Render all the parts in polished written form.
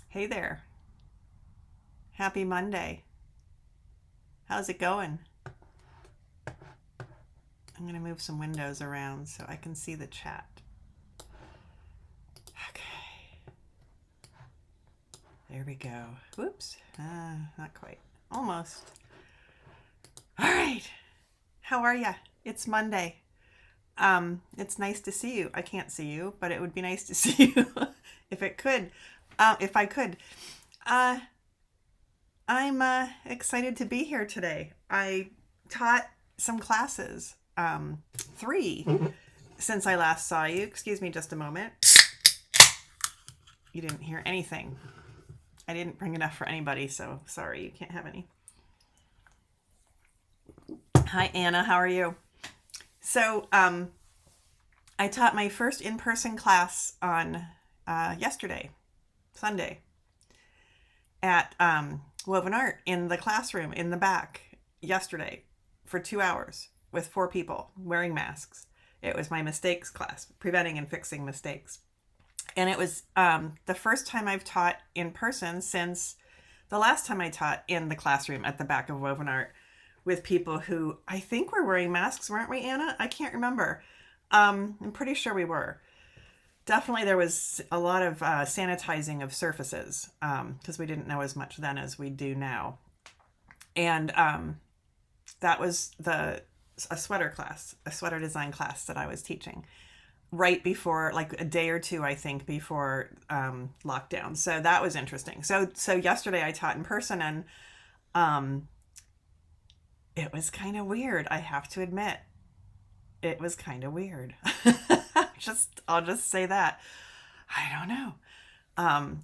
Hey there. Happy Monday. How's it going? I'm going to move some windows around so I can see the chat. Okay. There we go. Whoops. Not quite. Almost. All right. How are ya? It's Monday. It's nice to see you. I can't see you, but it would be nice to see you if it could. If I could. Uh, I'm excited to be here today. I taught some classes, three, since I last saw you. Excuse me just a moment. You didn't hear anything. I didn't bring enough for anybody, so sorry, you can't have any. Hi, Anna. How are you? So, I taught my first in-person class on yesterday, Sunday, at Woven Art in the classroom in the back yesterday for 2 hours with 4 people wearing masks. It was my mistakes class, preventing and fixing mistakes. And it was the first time I've taught in person since the last time I taught in the classroom at the back of Woven Art with people who I think were wearing masks, weren't we, Anna? I can't remember. I'm pretty sure we were. Definitely there was a lot of sanitizing of surfaces because we didn't know as much then as we do now. And that was a sweater class, a sweater design class that I was teaching right before, like a day or two, I think, before lockdown. So that was interesting. So yesterday I taught in person, and it was kind of weird. I have to admit, it was kind of weird. I'll just say that. I don't know.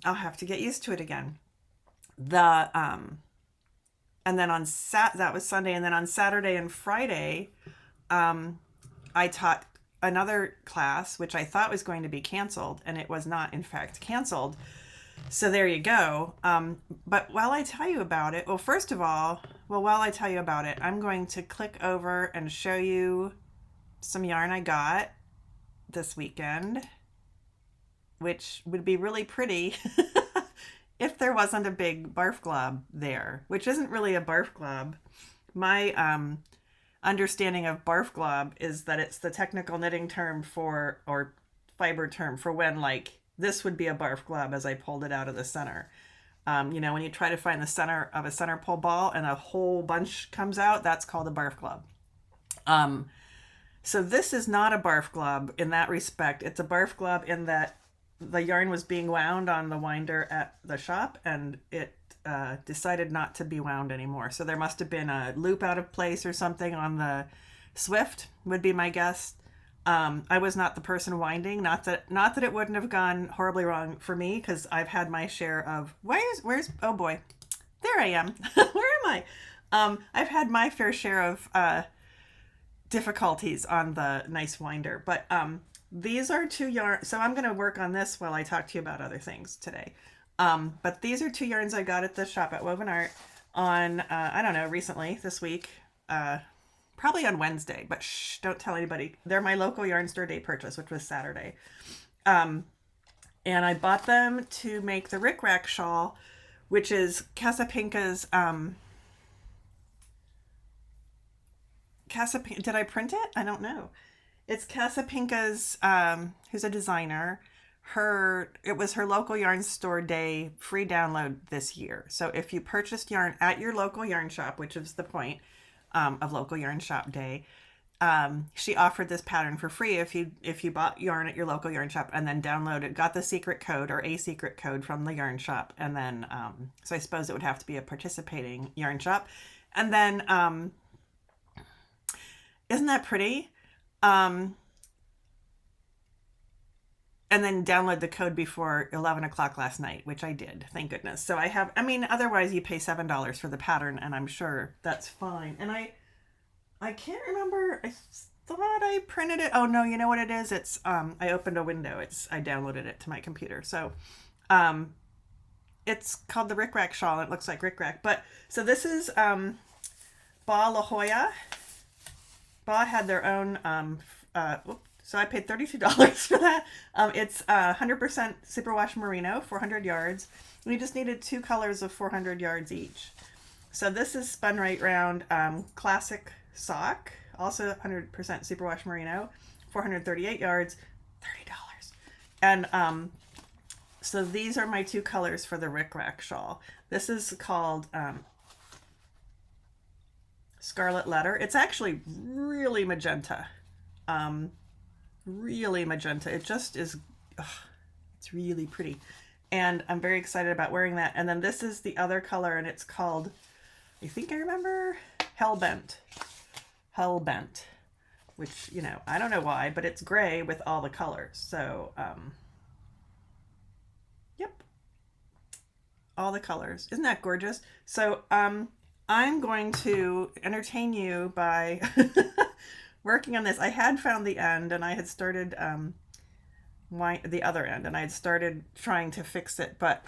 I'll have to get used to it again. And then that was Sunday, and then on Saturday and Friday, I taught another class, which I thought was going to be canceled, and it was not, in fact, canceled. So there you go. But while I tell you about it, while I tell you about it, I'm going to click over and show you some yarn I got this weekend, which would be really pretty if there wasn't a big barf glob there, which isn't really a barf glob. My understanding of barf glob is that it's the technical knitting term or fiber term for when, like, this would be a barf glob as I pulled it out of the center. When you try to find the center of a center pull ball and a whole bunch comes out, that's called a barf glob. So this is not a barf glob in that respect. It's a barf glob in that the yarn was being wound on the winder at the shop, and it decided not to be wound anymore. So there must have been a loop out of place or something on the Swift, would be my guess. I was not the person winding. Not that it wouldn't have gone horribly wrong for me, because I've had my share of where's oh boy, there I am. Where am I? I've had my fair share of difficulties on the nice winder, but these are two yarns. So I'm going to work on this while I talk to you about other things today. But these are two yarns I got at the shop at Woven Art on I don't know, recently, this week, probably on Wednesday, but don't tell anybody. They're my local yarn store day purchase, which was Saturday. And I bought them to make the Rick Rack shawl, which is Casapinka's did I print it? I don't know. It's Casapinka's, who's a designer. It was her local yarn store day free download this year. So if you purchased yarn at your local yarn shop, which is the point of local yarn shop day, she offered this pattern for free if you bought yarn at your local yarn shop and then downloaded, got the secret code or a secret code from the yarn shop, and then so I suppose it would have to be a participating yarn shop, and then isn't that pretty? And then download the code before 11 o'clock last night, which I did, thank goodness. So otherwise you pay $7 for the pattern, and I'm sure that's fine. And I can't remember, I thought I printed it. Oh no, you know what it is? It's, I opened a window. I downloaded it to my computer. So, it's called the Rick Rack shawl. It looks like Rick Rack. But, so this is, Ba La Jolla. Ba had their own, So I paid $32 for that. It's 100% superwash merino, 400 yards. We just needed 2 colors of 400 yards each. So this is spun right round classic sock, also 100% superwash merino, 438 yards, $30. And so these are my 2 colors for the Rick Rack shawl. This is called Scarlet Letter. It's actually really magenta. Really magenta. It just is, it's really pretty. And I'm very excited about wearing that. And then this is the other color, and it's called, I think I remember, Hellbent. Hellbent. Which, you know, I don't know why, but it's gray with all the colors. So, yep. All the colors. Isn't that gorgeous? So, I'm going to entertain you by working on this. I had found the end, and I had started the other end, and I had started trying to fix it, but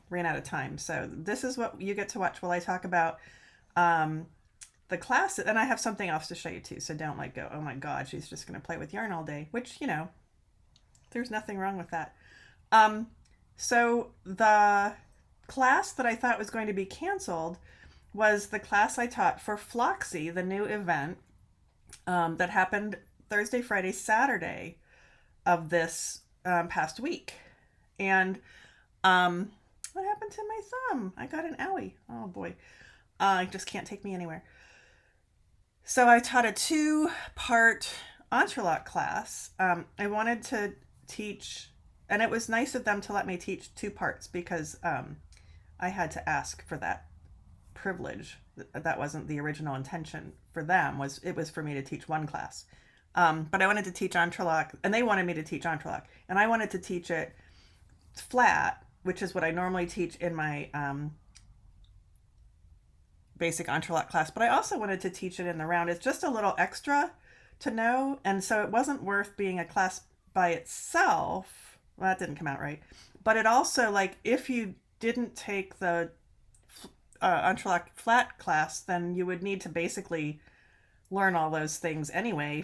ran out of time. So this is what you get to watch while I talk about the class, and I have something else to show you too. So don't like go, oh my God, she's just going to play with yarn all day, which, you know, there's nothing wrong with that. So the class that I thought was going to be canceled was the class I taught for Floxy, the new event that happened Thursday, Friday, Saturday of this past week. And what happened to my thumb? I got an owie. Oh boy. It just can't take me anywhere. So I taught a 2-part entrelac class. I wanted to teach, and it was nice of them to let me teach 2 parts because I had to ask for that privilege. That wasn't the original intention for them. It was for me to teach 1 class. But I wanted to teach entrelac, and they wanted me to teach entrelac, and I wanted to teach it flat, which is what I normally teach in my basic entrelac class, but I also wanted to teach it in the round. It's just a little extra to know, and so it wasn't worth being a class by itself. Well, that didn't come out right. But it also, like, if you didn't take the entrelac flat class, then you would need to basically learn all those things anyway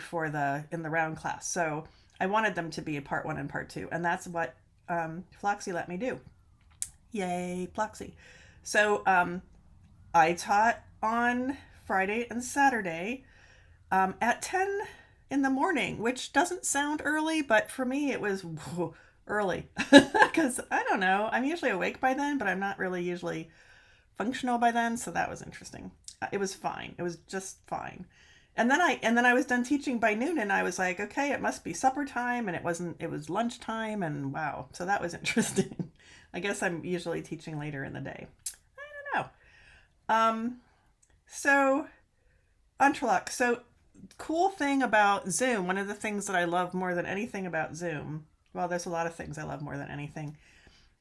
in the round class. So I wanted them to be a part 1 and part 2, and that's what Floxy let me do. Yay, Floxy. So I taught on Friday and Saturday at 10 in the morning, which doesn't sound early, but for me it was early because I don't know, I'm usually awake by then, but I'm not really usually functional by then, so that was interesting. It was fine. It was just fine. And then I was done teaching by noon, and I was like, okay, it must be supper time, and it wasn't. It was lunchtime, and wow, so that was interesting. I guess I'm usually teaching later in the day. I don't know. So entrelac. So cool thing about Zoom. One of the things that I love more than anything about Zoom. Well, there's a lot of things I love more than anything.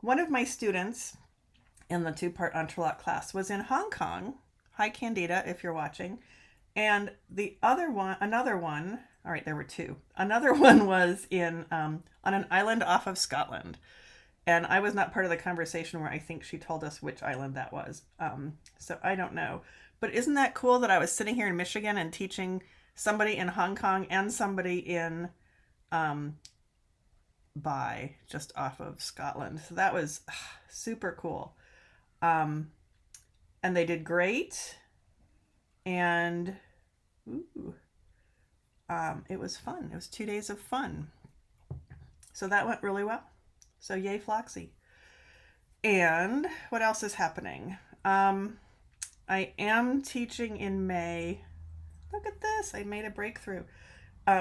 One of my students in the 2-part entrelac class was in Hong Kong. Hi, Candida, if you're watching. And the another one, all right, there were 2. Another one was on an island off of Scotland. And I was not part of the conversation where I think she told us which island that was. So I don't know. But isn't that cool that I was sitting here in Michigan and teaching somebody in Hong Kong and somebody in just off of Scotland. So that was super cool. And they did great. And it was fun. It was 2 days of fun. So that went really well. So yay, Floxy. And what else is happening? I am teaching in May. Look at this. I made a breakthrough.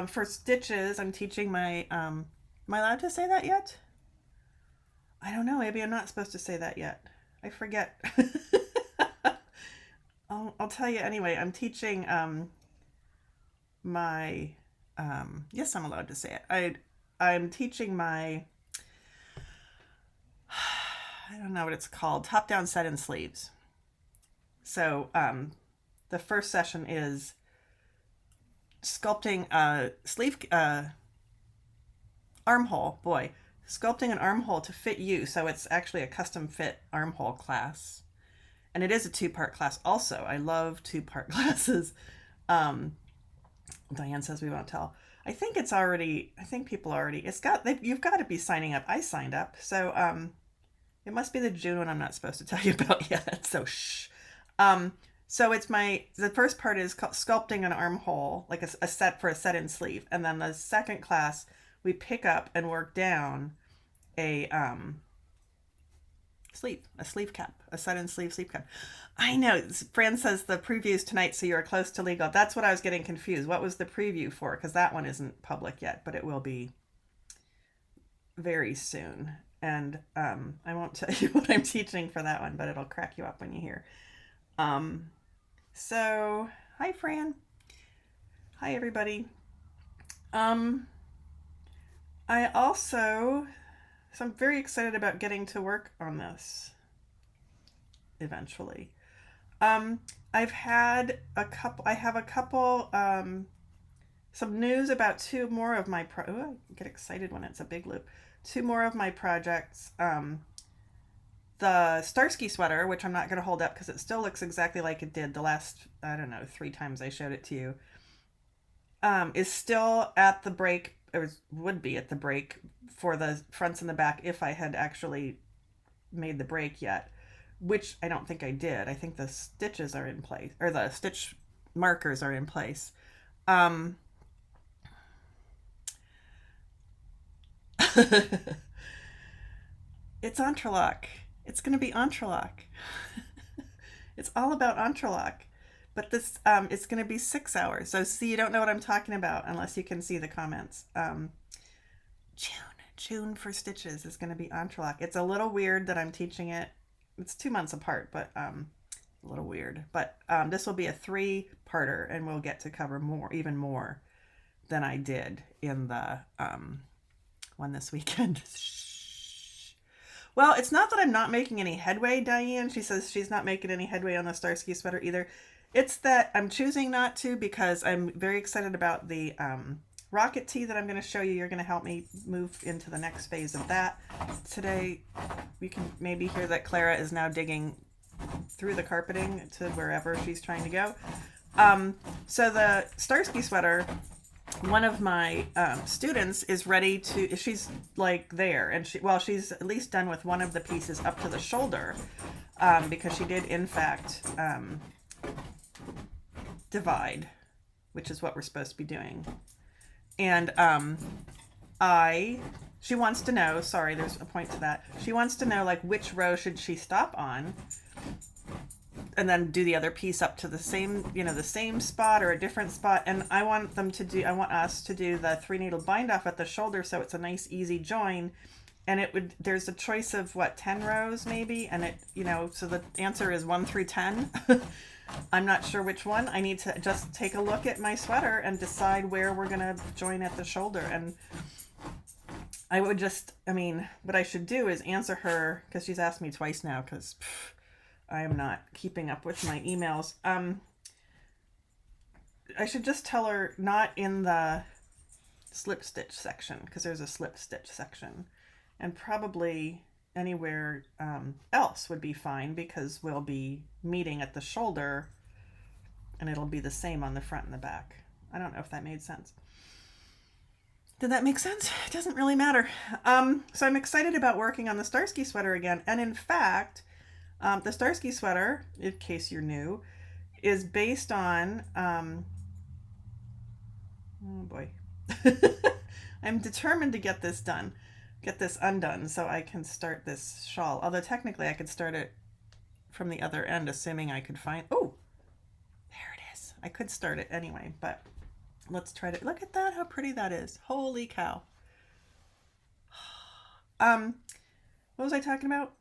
For stitches, I'm teaching my... am I allowed to say that yet? I don't know. Maybe I'm not supposed to say that yet. I forget. I'll tell you anyway. I'm teaching my... yes, I'm allowed to say it. I'm teaching my... I don't know what it's called. Top-down set-in sleeves. So the first session is sculpting a sleeve armhole. Boy, sculpting an armhole to fit you. So it's actually a custom fit armhole class. And it is a 2-part class also. I love 2-part classes. Diane says we won't tell. I think people already, you've got to be signing up. I signed up. So, it must be the June one I'm not supposed to tell you about yet. So, shh. Um, so the first part is sculpting an armhole, like a set for a set in sleeve. And then the second class, we pick up and work down a, sleeve cap, a set in sleeve cap. I know. Fran says the preview's tonight, so you're close to legal. That's what I was getting confused. What was the preview for? Because that one isn't public yet, but it will be very soon. And I won't tell you what I'm teaching for that one, but it'll crack you up when you hear. So, hi, Fran. Hi, everybody. I also, so I'm very excited about getting to work on this eventually. I have a couple, some news about two more of my, I get excited when it's a big loop. Two more of my projects. The Starsky sweater, which I'm not going to hold up because it still looks exactly like it did the last, I don't know, 3 times I showed it to you, is still at the break, or would be at the break for the fronts and the back if I had actually made the break yet, which I don't think I did. I think the stitches are in place, or the stitch markers are in place. It's entrelac. It's going to be entrelac. It's all about entrelac. But this, it's going to be 6 hours. So see, you don't know what I'm talking about unless you can see the comments. June for stitches is going to be entrelac. It's a little weird that I'm teaching it. It's 2 months apart, but a little weird. But this will be a 3-parter, and we'll get to cover even more than I did in the one this weekend. Well, it's not that I'm not making any headway, Diane. She says she's not making any headway on the Starsky sweater either. It's that I'm choosing not to because I'm very excited about the rocket tee that I'm going to show you. You're going to help me move into the next phase of that. Today, we can maybe hear that Clara is now digging through the carpeting to wherever she's trying to go. So the Starsky sweater, one of my students is ready to, she's like there, and she's at least done with one of the pieces up to the shoulder, because she did in fact divide, which is what we're supposed to be doing. And she wants to know, sorry, there's a point to that. She wants to know, like, which row should she stop on and then do the other piece up to the same, the same spot or a different spot. And I want us to do the 3-needle bind off at the shoulder so it's a nice, easy join. And there's a choice of 10 rows maybe. And so the answer is 1 through 10. I'm not sure which one. I need to just take a look at my sweater and decide where we're going to join at the shoulder. And I would what I should do is answer her, because she's asked me twice now, because I am not keeping up with my emails. I should just tell her not in the slip stitch section, because there's a slip stitch section, and probably anywhere else would be fine, because we'll be meeting at the shoulder and it'll be the same on the front and the back. I don't know if that made sense. Did that make sense? It doesn't really matter. So I'm excited about working on the Starsky sweater again. And in fact, the Starsky sweater, in case you're new, is based on, oh boy, I'm determined to get this done, get this undone so I can start this shawl. Although technically I could start it from the other end, assuming I could find, oh, there it is. I could start it anyway, but let's try to, look at that, how pretty that is. Holy cow. What was I talking about?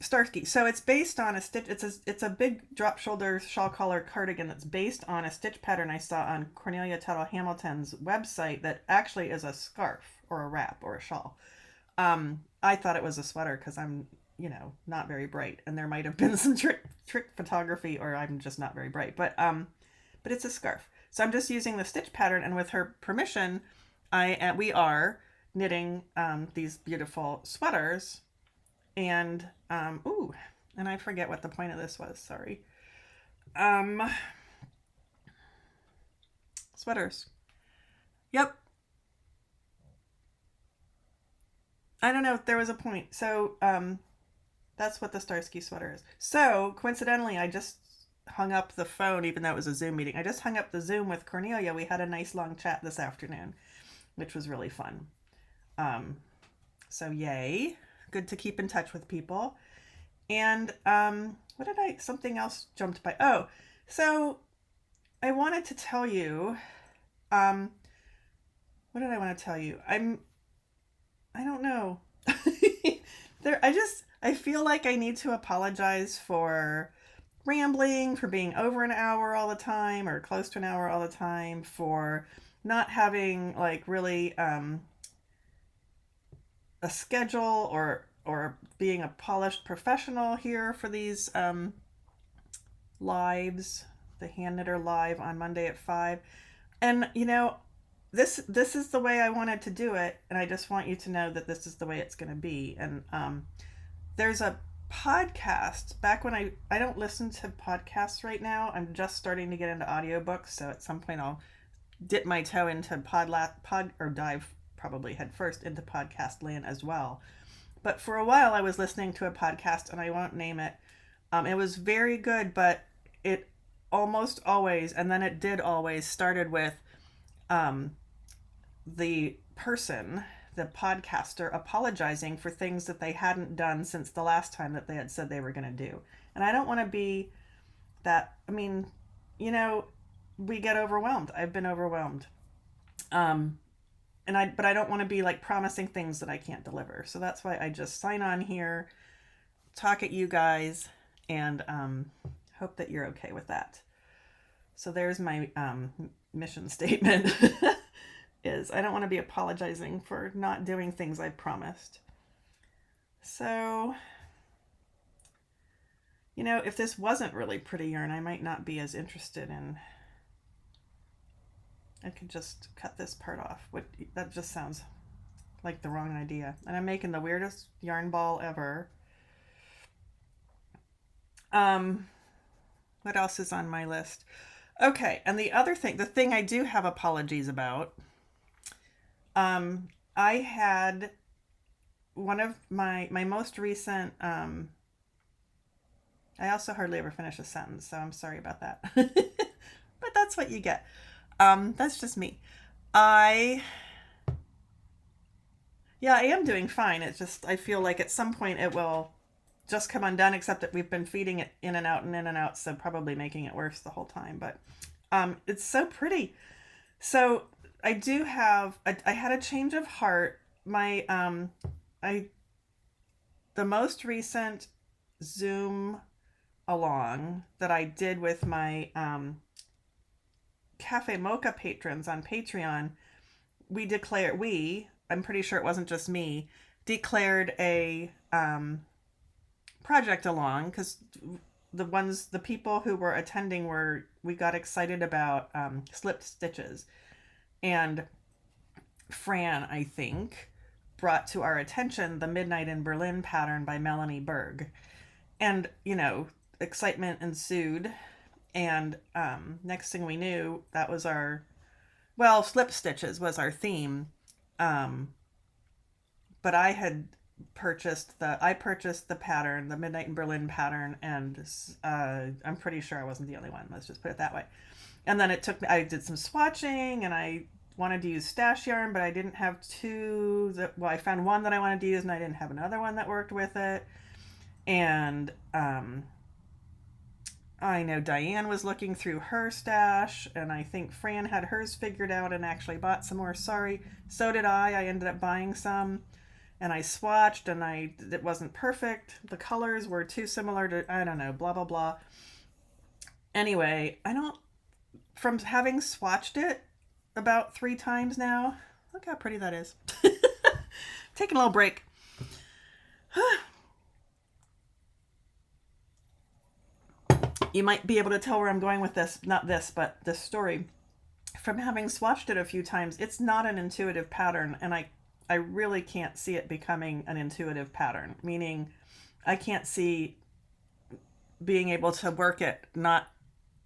Starsky. So it's based on a stitch. It's a big drop shoulder shawl collar cardigan that's based on a stitch pattern I saw on Cornelia Tuttle Hamilton's website that actually is a scarf or a wrap or a shawl. I thought it was a sweater because I'm, not very bright, and there might have been some trick photography, or I'm just not very bright. But it's a scarf. So I'm just using the stitch pattern, and with her permission, we are knitting these beautiful sweaters. And, and I forget what the point of this was, sorry. sweaters. Yep. I don't know. There was a point. So, that's what the Starsky sweater is. So, coincidentally, I just hung up the phone, even though it was a Zoom meeting. I just hung up the Zoom with Cornelia. We had a nice long chat this afternoon, which was really fun. So, yay. Good to keep in touch with people. And something else jumped by. Oh, so I wanted to tell you, what did I want to tell you? I don't know. I feel like I need to apologize for rambling, for being over an hour all the time or close to an hour all the time, for not having like really a schedule or being a polished professional here for these lives, the Handknitter live on Monday at 5. And this is the way I wanted to do it, and I just want you to know that this is the way it's going to be. And there's a podcast. Back when I don't listen to podcasts right now. I'm just starting to get into audiobooks, so at some point I'll dip my toe into or dive probably head first into podcast land as well. But for a while I was listening to a podcast, and I won't name it. It was very good, but it almost always, and then it did always, started with the person, the podcaster, apologizing for things that they hadn't done since the last time that they had said they were going to do. And I don't want to be that. I mean, we get overwhelmed. I've been overwhelmed. But I don't want to be like promising things that I can't deliver. So that's why I just sign on here, talk at you guys, and hope that you're okay with that. So there's my mission statement. Is I don't want to be apologizing for not doing things I promised. So, if this wasn't really pretty yarn, I might not be as interested in. I could just cut this part off. That just sounds like the wrong idea. And I'm making the weirdest yarn ball ever. What else is on my list? Okay, and the other thing, the thing I do have apologies about. I had one of my most recent, I also hardly ever finish a sentence, so I'm sorry about that. But that's what you get. That's just me. I am doing fine. It's just, I feel like at some point it will just come undone, except that we've been feeding it in and out and in and out, so probably making it worse the whole time. But it's so pretty. So I do have, I had a change of heart. My, the most recent Zoom along that I did with my Cafe Mocha patrons on Patreon, I'm pretty sure it wasn't just me, declared a project along, because the people who were attending we got excited about slipped stitches. And Fran, I think, brought to our attention the Midnight in Berlin pattern by Melanie Berg. And, excitement ensued. And next thing we knew, that was slip stitches was our theme. But I had purchased the pattern, the Midnight in Berlin pattern, and I'm pretty sure I wasn't the only one. Let's just put it that way. And then I did some swatching, and I wanted to use stash yarn, but I didn't have two. I found one that I wanted to use, and I didn't have another one that worked with it. And I know Diane was looking through her stash, and I think Fran had hers figured out and actually bought some more. Sorry. So did I. I ended up buying some, and I swatched, and it wasn't perfect. The colors were too similar to, I don't know, blah, blah, blah. Anyway, from having swatched it about 3 times now, look how pretty that is. Taking a little break. You might be able to tell where I'm going with this, not this, but this story. From having swatched it a few times, it's not an intuitive pattern, and I really can't see it becoming an intuitive pattern, meaning I can't see being able to work it not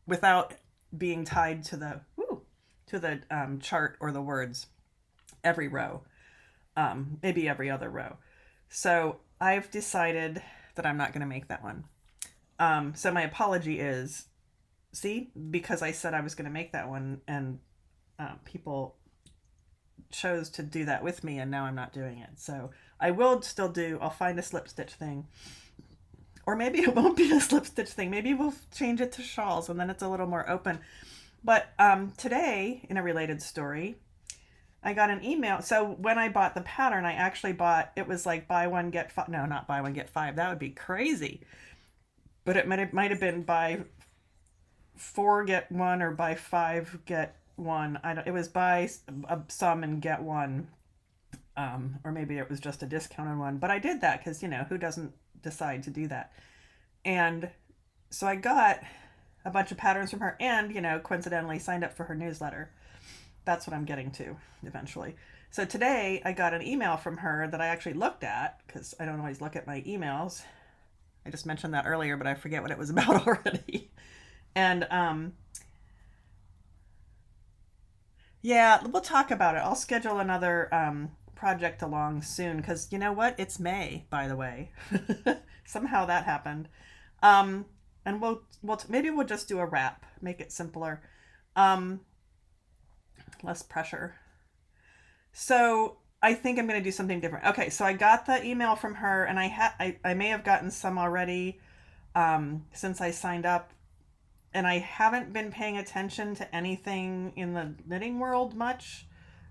without being tied to to the chart or the words every row, maybe every other row. So I've decided that I'm not going to make that one. So my apology is, see, because I said I was going to make that one, and people chose to do that with me, and now I'm not doing it. So I will still do, I'll find a slip stitch thing. Or maybe it won't be a slip stitch thing. Maybe we'll change it to shawls and then it's a little more open. But today, in a related story, I got an email. So when I bought the pattern, I actually bought, it was like buy one, get five. No, not buy one, get five. That would be crazy. But it might have been buy four, get one, or buy five, get one. It was buy some and get one. Or maybe it was just a discounted one. But I did that because, who doesn't decide to do that? And so I got a bunch of patterns from her and, coincidentally signed up for her newsletter. That's what I'm getting to eventually. So today I got an email from her that I actually looked at because I don't always look at my emails. I just mentioned that earlier, but I forget what it was about already. And yeah, we'll talk about it. I'll schedule another project along soon because you know what? It's May, by the way. Somehow that happened. And maybe we'll just do a wrap, make it simpler, less pressure. So I think I'm going to do something different. Okay, so I got the email from her, and I may have gotten some already since I signed up, and I haven't been paying attention to anything in the knitting world much.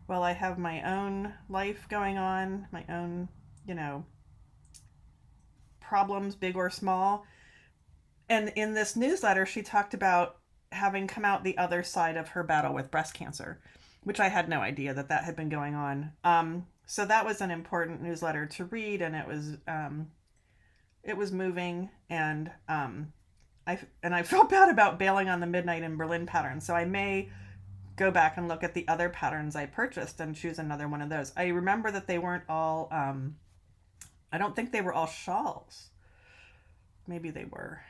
Well, I have my own life going on, my own, problems, big or small. And in this newsletter, she talked about having come out the other side of her battle with breast cancer, which I had no idea that had been going on. So that was an important newsletter to read, and it was moving, and I felt bad about bailing on the Midnight in Berlin pattern. So I may go back and look at the other patterns I purchased and choose another one of those. I remember that they weren't all, I don't think they were all shawls. Maybe they were.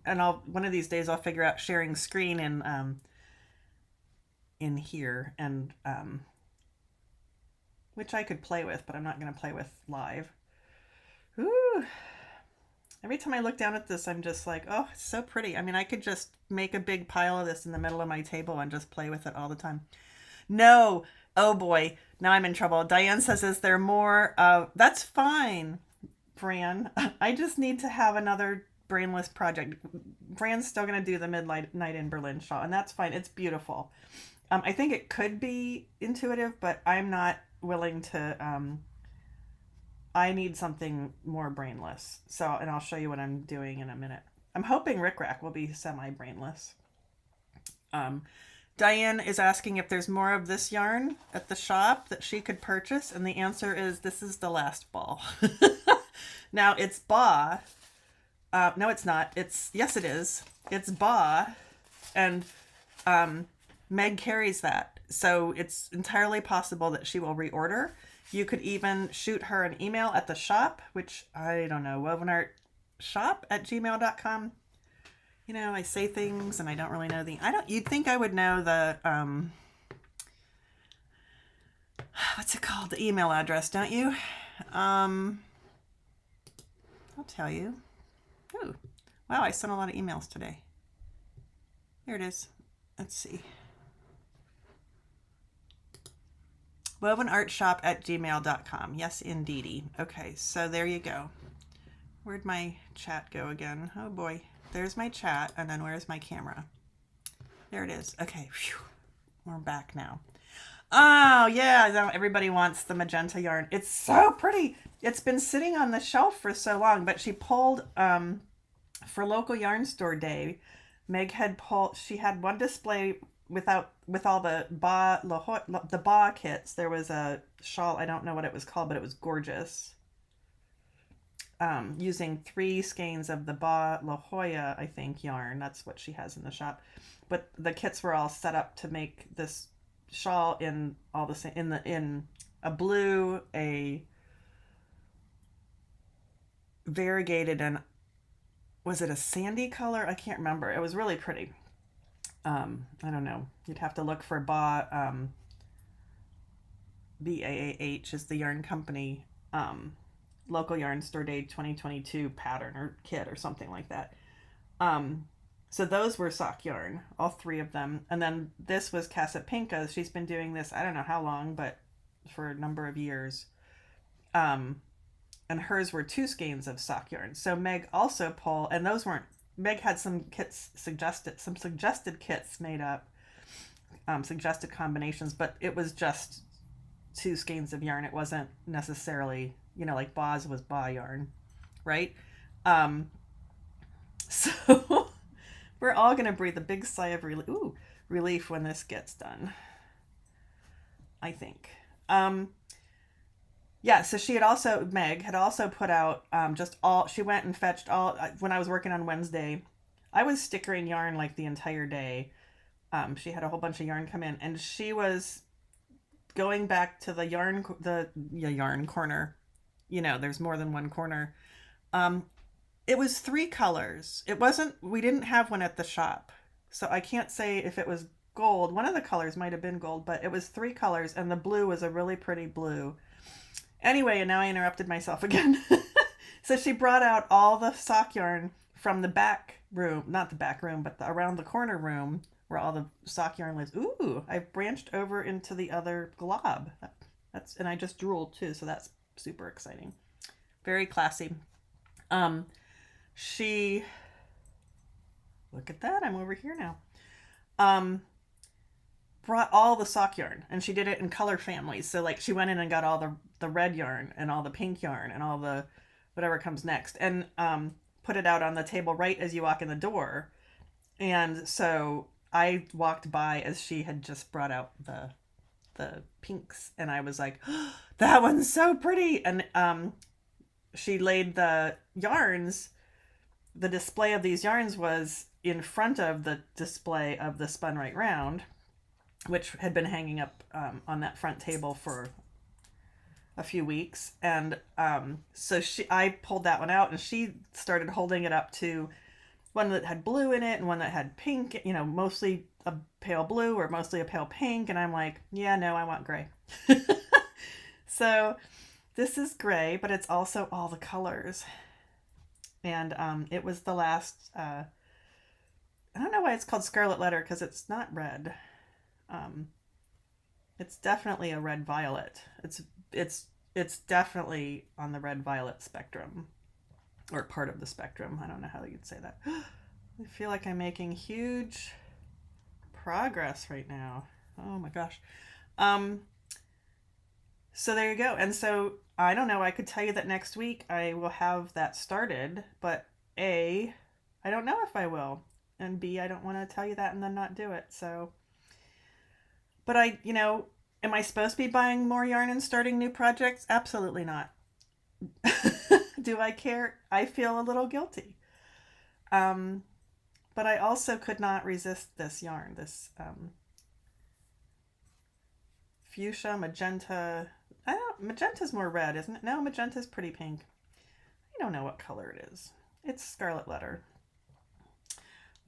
And one of these days I'll figure out sharing screen in here, and which I could play with, but I'm not going to play with live. Ooh. Every time I look down at this, I'm just like, oh, it's so pretty. I mean, I could just make a big pile of this in the middle of my table and just play with it all the time. No. Oh boy. Now I'm in trouble. Diane says, is there more? That's fine, Fran. I just need to have another brainless project. Fran's still going to do the Midnight in Berlin shawl, and that's fine. It's beautiful. I think it could be intuitive, but I'm not willing to... I need something more brainless. And I'll show you what I'm doing in a minute. I'm hoping Rick Rack will be semi-brainless. Diane is asking if there's more of this yarn at the shop that she could purchase, and the answer is this is the last ball. Now it's Ba. No, it's not. Yes, it is. It's Ba, and Meg carries that, so it's entirely possible that she will reorder. You could even shoot her an email at the shop, which I don't know, wovenartshop@gmail.com. I say things and I don't really know you'd think I would know the, what's it called? The email address, don't you? I'll tell you. Oh, wow, I sent a lot of emails today. Here it is. Let's see. wovenartshop@gmail.com. Yes, indeedy. Okay, so there you go. Where'd my chat go again? Oh boy. There's my chat, and then where's my camera? There it is. Okay, phew. We're back now. Oh, yeah, everybody wants the magenta yarn. It's so pretty. It's been sitting on the shelf for so long, but she pulled, for local yarn store day, Meg she had one display with all the Ba kits. There was a shawl, I don't know what it was called, but it was gorgeous. Using 3 skeins of the Ba La Jolla, I think, yarn. That's what she has in the shop. But the kits were all set up to make this shawl in all the same, in a blue, a variegated, and was it a sandy color? I can't remember. It was really pretty. I don't know. You'd have to look for BAAH is the yarn company, local yarn store day 2022 pattern or kit or something like that. Um, so those were sock yarn, all three of them. And then this was Casapinka's. She's been doing this, I don't know how long, but for a number of years. Um, and hers were two skeins of sock yarn. So Meg also pulled, and those weren't, Meg had some suggested kits made up, suggested combinations, but it was just two skeins of yarn. It wasn't necessarily, like Boz was Ba yarn, right? Um, so we're all going to breathe a big sigh of relief when this gets done, I think. Yeah, so Meg had also put out she went and fetched when I was working on Wednesday, I was stickering yarn like the entire day. She had a whole bunch of yarn come in, and she was going back to the yarn corner. There's more than one corner. It was three colors. We didn't have one at the shop, so I can't say if it was gold. One of the colors might have been gold, but it was three colors, and the blue was a really pretty blue. Anyway, and now I interrupted myself again. So she brought out all the sock yarn from the back room, not the back room, but around the corner room where all the sock yarn lives. Ooh, I've branched over into the other glob. And I just drooled too, so that's super exciting. Very classy. She, look at that, I'm over here now. Brought all the sock yarn, and she did it in color families. So like she went in and got all the red yarn and all the pink yarn and all the whatever comes next, and put it out on the table right as you walk in the door. And so I walked by as she had just brought out the pinks, and I was like, oh, that one's so pretty. And she laid the yarns. The display of these yarns was in front of the display of the Spun Right Round, which had been hanging up on that front table for a few weeks. And so I pulled that one out, and she started holding it up to one that had blue in it and one that had pink, mostly a pale blue or mostly a pale pink. And I'm like, yeah, no, I want gray. So this is gray, but it's also all the colors. And it was the last, I don't know why it's called Scarlet Letter, because it's not red. It's definitely a red violet. It's definitely on the red violet spectrum, or part of the spectrum. I don't know how you'd say that. I feel like I'm making huge progress right now. Oh my gosh. So there you go. And so I don't know, I could tell you that next week I will have that started, but A, I don't know if I will, and B, I don't want to tell you that and then not do it. So, but am I supposed to be buying more yarn and starting new projects? Absolutely not. Do I care? I feel a little guilty. But I also could not resist this yarn, this fuchsia, magenta. Magenta's more red, isn't it? No, magenta's pretty pink. I don't know what color it is. It's Scarlet Letter.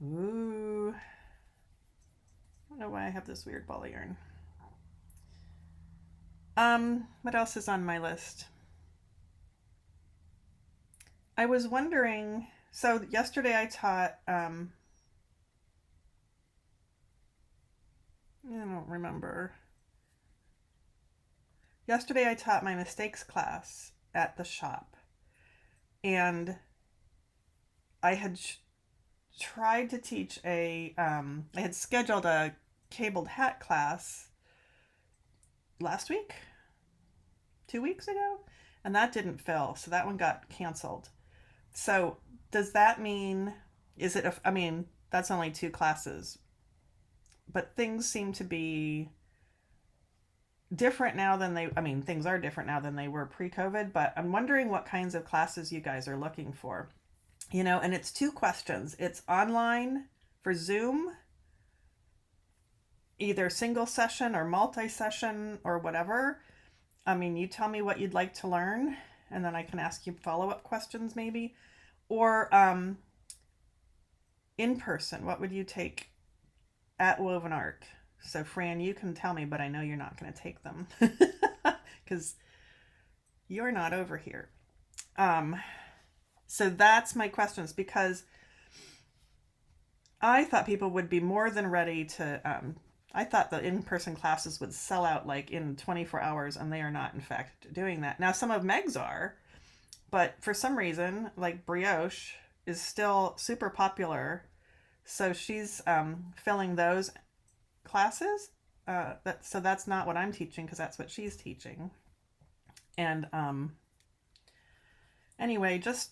Ooh. I don't know why I have this weird ball of yarn. What else is on my list? I was wondering, so yesterday I taught, I don't remember. Yesterday I taught my mistakes class at the shop, and I had tried to teach I had scheduled a cabled hat class last week, 2 weeks ago, and that didn't fill, so that one got canceled. So does that mean, that's only 2 classes, but things seem to be different now things are different now than they were pre-COVID, but I'm wondering what kinds of classes you guys are looking for. And it's 2 questions. It's online for Zoom, either single session or multi-session or whatever. You tell me what you'd like to learn, and then I can ask you follow-up questions maybe. Or in person, what would you take at Woven Art. So Fran, you can tell me, but I know you're not going to take them because you're not over here. So that's my questions, because I thought people would be more than ready to. I thought the in-person classes would sell out like in 24 hours, and they are not, in fact, doing that. Now, some of Meg's are, but for some reason, like Brioche is still super popular, so she's filling those classes. So that's not what I'm teaching, because that's what she's teaching. And anyway, just,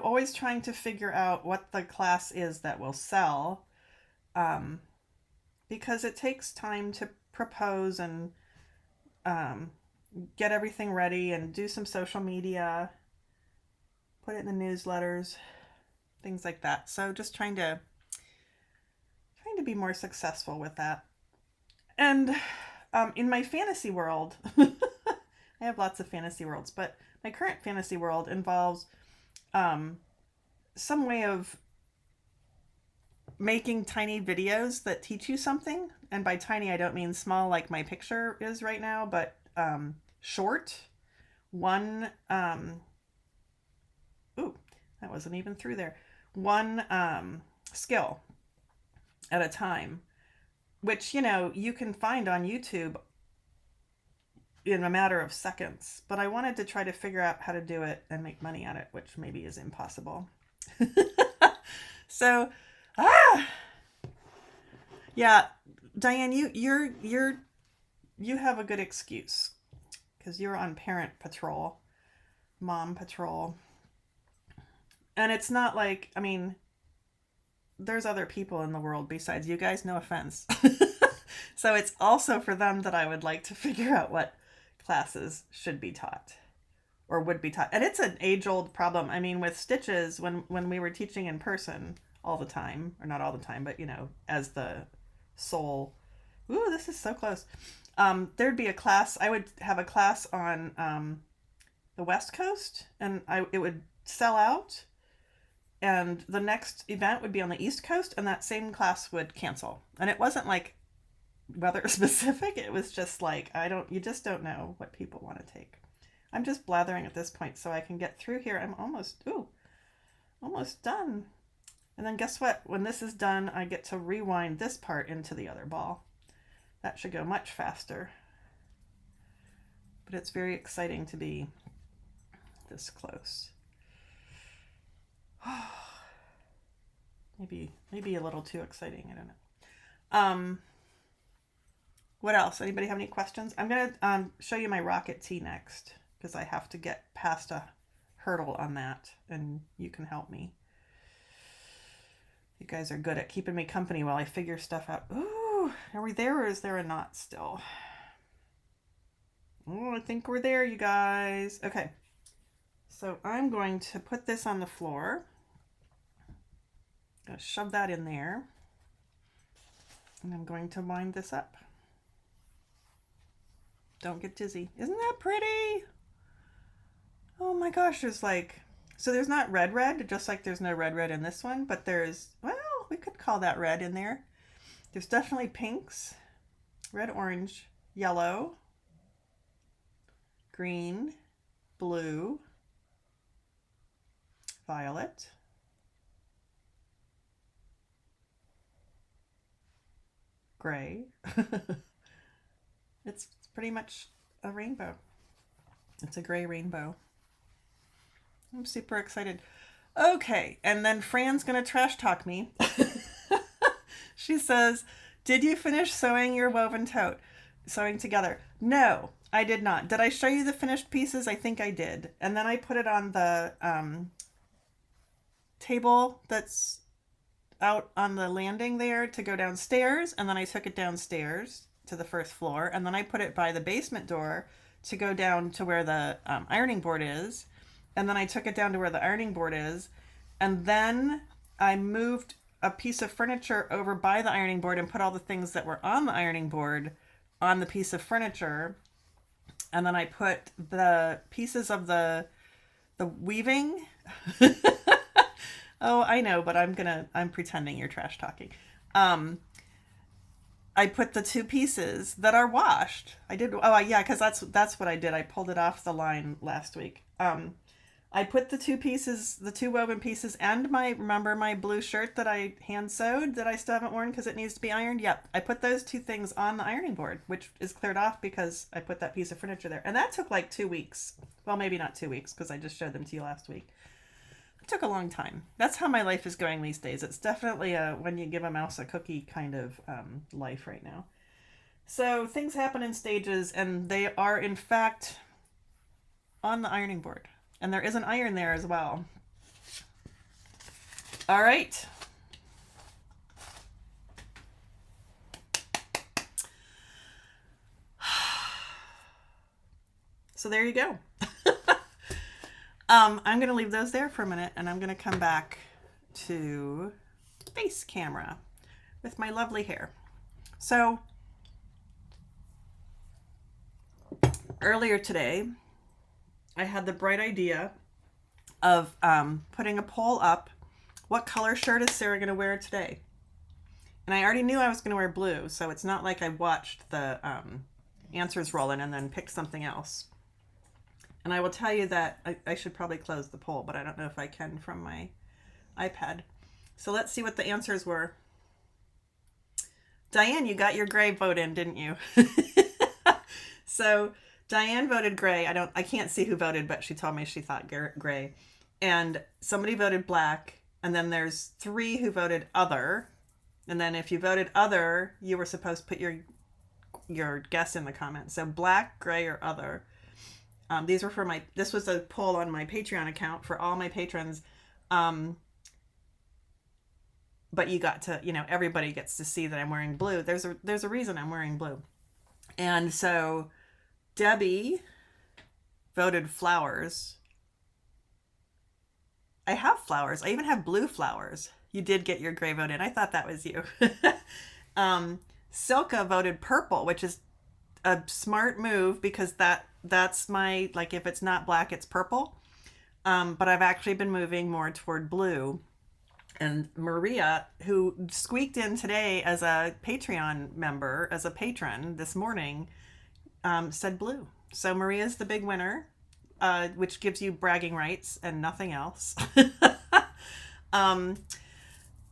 always trying to figure out what the class is that will sell, because it takes time to propose and get everything ready and do some social media, put it in the newsletters, things like that. So just trying to be more successful with that. And in my fantasy world, I have lots of fantasy worlds, but my current fantasy world involves some way of making tiny videos that teach you something. And by tiny, I don't mean small like my picture is right now, but short. One, that wasn't even through there. One skill at a time, which, you can find on YouTube in a matter of seconds. But I wanted to try to figure out how to do it and make money at it, which maybe is impossible. So, yeah, Diane, you have a good excuse, because you're on parent patrol, mom patrol. And it's not like, there's other people in the world besides you guys, no offense. So it's also for them that I would like to figure out what classes should be taught or would be taught. And it's an age-old problem. With stitches, when we were teaching in person all the time, or not all the time, but, as the sole, ooh, this is so close. There'd be a class, I would have a class on the West Coast, and it would sell out. And the next event would be on the East Coast, and that same class would cancel. And it wasn't like weather specific. It was just like, you just don't know what people want to take. I'm just blathering at this point so I can get through here. I'm almost done. And then guess what? When this is done, I get to rewind this part into the other ball. That should go much faster. But it's very exciting to be this close. Maybe a little too exciting. I don't know. What else? Anybody have any questions? I'm gonna show you my rocket tee next, because I have to get past a hurdle on that, and you can help me. You guys are good at keeping me company while I figure stuff out. Ooh, are we there, or is there a knot still? Oh, I think we're there, you guys. Okay, so I'm going to put this on the floor. I'm going to shove that in there, and I'm going to wind this up. Don't get dizzy. Isn't that pretty? Oh my gosh, there's not red, just like there's no red in this one, but there's, well, we could call that red in there. There's definitely pinks, red, orange, yellow, green, blue, violet, gray. It's pretty much a rainbow. It's a gray rainbow. I'm super excited. Okay, and then Fran's gonna trash talk me. She says, did you finish sewing your woven tote? Sewing together? No, I did not. Did I show you the finished pieces? I think I did. And then I put it on the table that's out on the landing there to go downstairs, and then I took it downstairs to the first floor, and then I put it by the basement door to go down to where the ironing board is, and then I took it down to where the ironing board is, and then I moved a piece of furniture over by the ironing board and put all the things that were on the ironing board on the piece of furniture, and then I put the pieces of the weaving. Oh, I know, but I'm pretending you're trash talking. I put the two pieces that are washed. I did. Oh, yeah, because that's what I did. I pulled it off the line last week. I put the two pieces, the two woven pieces, and remember my blue shirt that I hand sewed that I still haven't worn because it needs to be ironed? Yep. I put those two things on the ironing board, which is cleared off because I put that piece of furniture there. And that took like 2 weeks. Well, maybe not 2 weeks because I just showed them to you last week. It took a long time. That's how my life is going these days. It's definitely a when you give a mouse a cookie kind of life right now. So things happen in stages, and they are, in fact, on the ironing board. And there is an iron there as well. All right. So there you go. I'm going to leave those there for a minute, and I'm going to come back to face camera with my lovely hair. So earlier today, I had the bright idea of putting a poll up. What color shirt is Sarah going to wear today? And I already knew I was going to wear blue, so it's not like I watched the answers roll in and then picked something else. And I will tell you that I should probably close the poll, but I don't know if I can from my iPad. So let's see what the answers were. Diane, you got your gray vote in, didn't you? So Diane voted gray. I can't see who voted, but she told me she thought gray. And somebody voted black. And then there's 3 who voted other. And then if you voted other, you were supposed to put your guess in the comments. So black, gray, or other. These were this was a poll on my Patreon account for all my patrons. But you got to, everybody gets to see that I'm wearing blue. There's a reason I'm wearing blue. And so Debbie voted flowers. I have flowers. I even have blue flowers. You did get your gray vote in. I thought that was you. Silka voted purple, which is a smart move because that's my, like, if it's not black, it's purple. But I've actually been moving more toward blue. And Maria, who squeaked in today as a Patreon member, as a patron this morning, said blue. So Maria's the big winner, which gives you bragging rights and nothing else. And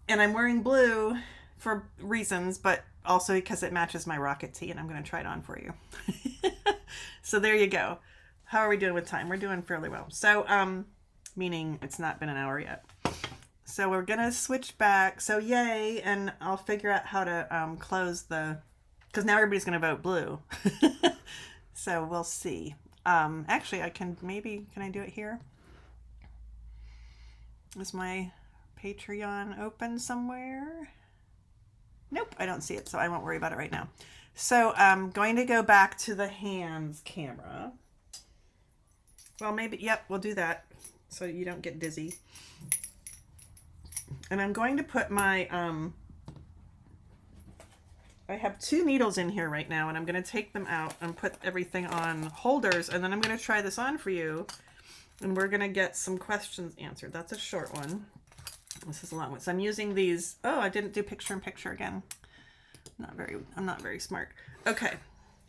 I'm wearing blue for reasons, but also because it matches my rocket tee, and I'm going to try it on for you. So there you go. How are we doing with time? We're doing fairly well. So, meaning it's not been an hour yet. So we're going to switch back. So yay, and I'll figure out how to close because now everybody's going to vote blue. So we'll see. Actually, can I do it here? Is my Patreon open somewhere? Nope, I don't see it, so I won't worry about it right now. So I'm going to go back to the hands camera. Well, maybe, yep, we'll do that so you don't get dizzy. And I'm going to put my, I have 2 needles in here right now, and I'm going to take them out and put everything on holders, and then I'm going to try this on for you, and we're going to get some questions answered. That's a short one. This is a long one. So I'm using these. Oh, I didn't do picture in picture again. I'm not very smart. Okay.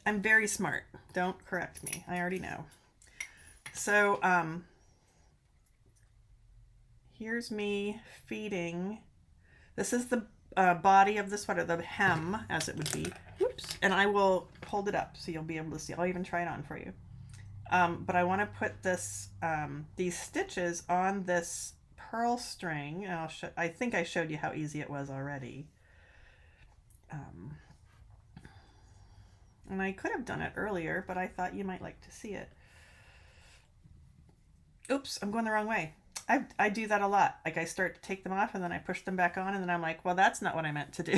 I'm very smart. Don't correct me. I already know. So, here's me feeding. This is the body of the sweater, the hem, as it would be. Oops. And I will hold it up so you'll be able to see. I'll even try it on for you. But I want to put these stitches on this pearl string. And I think I showed you how easy it was already. And I could have done it earlier, but I thought you might like to see it. Oops, I'm going the wrong way. I do that a lot. Like, I start to take them off and then I push them back on, and then I'm like, well, that's not what I meant to do.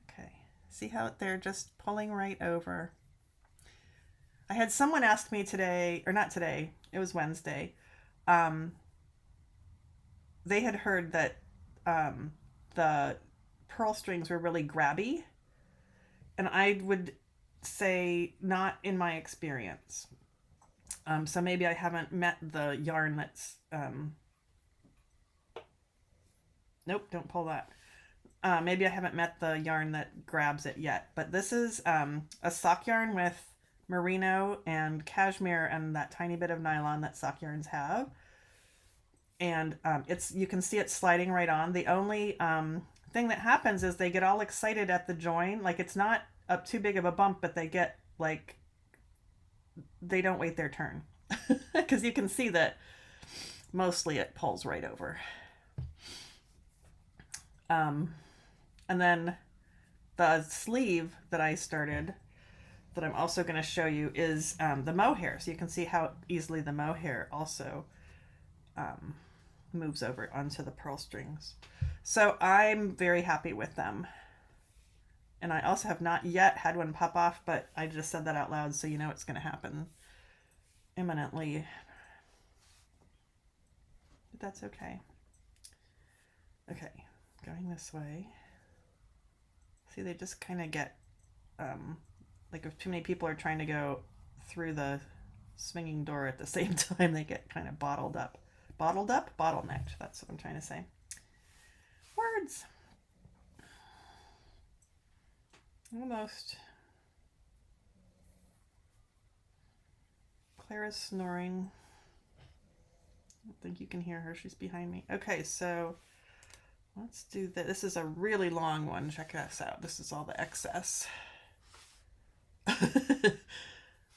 Okay. See how they're just pulling right over. I had someone ask me today, or not today, it was Wednesday. They had heard that the pearl strings were really grabby. And I would say not in my experience. So maybe I haven't met the yarn that's Nope, don't pull that. Maybe I haven't met the yarn that grabs it yet, but this is a sock yarn with merino and cashmere and that tiny bit of nylon that sock yarns have. And you can see it sliding right on. The only thing that happens is they get all excited at the join. Like, it's not up too big of a bump, but they get like, they don't wait their turn. Because you can see that mostly it pulls right over. And then the sleeve that I started, that I'm also going to show you, is the mohair. So you can see how easily the mohair also moves over onto the pearl strings. So I'm very happy with them. And I also have not yet had one pop off, but I just said that out loud so you know it's going to happen imminently. But that's okay. Okay, going this way. See, they just kind of get, like if too many people are trying to go through the swinging door at the same time, they get kind of bottled up. Bottled up? Bottlenecked. That's what I'm trying to say. Words. Almost. Clara's snoring. I don't think you can hear her. She's behind me. Okay, so let's do this. This is a really long one. Check this out. This is all the excess.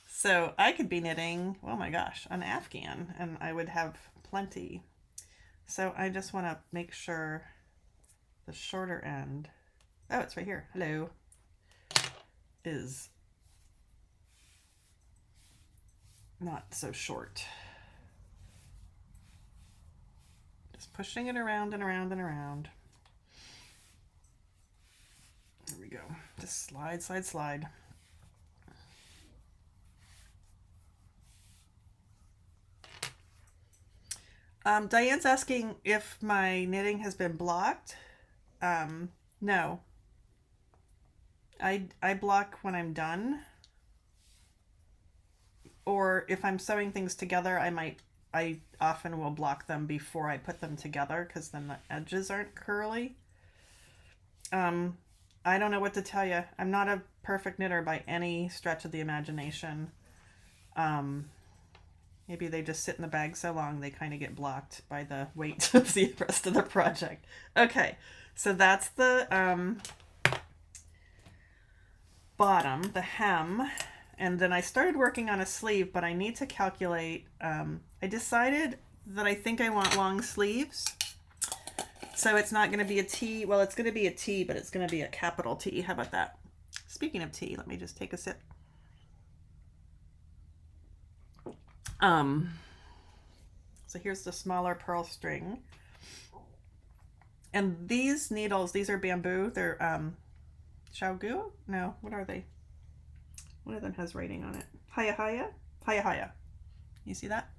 So I could be knitting, oh my gosh, an Afghan, and I would have plenty. So I just want to make sure the shorter end, oh, it's right here, hello, is not so short. Just pushing it around and around and around. There we go. Just slide, slide, slide. Diane's asking if my knitting has been blocked. No. I block when I'm done. Or if I'm sewing things together, I often will block them before I put them together, because then the edges aren't curly. I don't know what to tell you. I'm not a perfect knitter by any stretch of the imagination. Maybe they just sit in the bag so long they kind of get blocked by the weight of the rest of the project. Okay, so that's the bottom, the hem. And then I started working on a sleeve, but I need to calculate. I decided that I think I want long sleeves. So it's not going to be a T. Well, it's going to be a T, but it's going to be a capital T. How about that? Speaking of tea, let me just take a sip. So here's the smaller pearl string. And these needles, these are bamboo. They're Xiaogu? No, what are they? One of them has writing on it. Haya Haya? Haya Haya. You see that?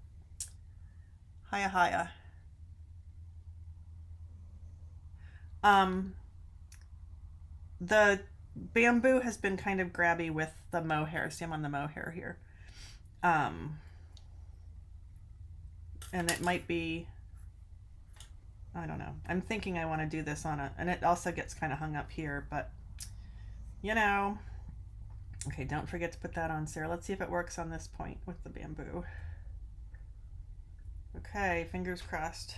Haya Haya. The bamboo has been kind of grabby with the mohair. See, I'm on the mohair here. And it might be, I don't know. I'm thinking I want to do this on and it also gets kind of hung up here, but you know. Okay, don't forget to put that on, Sarah. Let's see if it works on this point with the bamboo. Okay, fingers crossed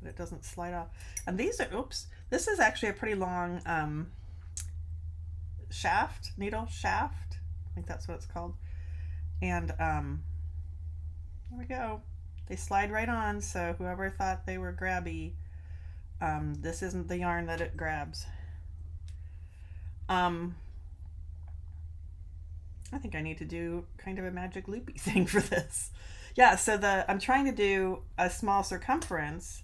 that it doesn't slide off. And these are, oops, this is actually a pretty long needle shaft. I think that's what it's called. And there we go. They slide right on, so whoever thought they were grabby, this isn't the yarn that it grabs. I think I need to do kind of a magic loopy thing for this. Yeah, so I'm trying to do a small circumference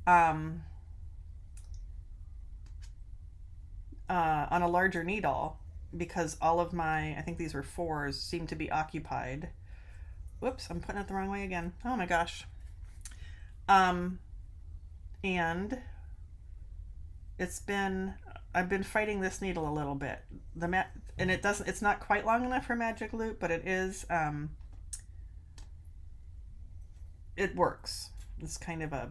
on a larger needle, because all of my, I think these were 4s, seem to be occupied. Whoops, I'm putting it the wrong way again. Oh my gosh. And I've been fighting this needle a little bit. And it's not quite long enough for magic loop, but it is, it works. It's kind of a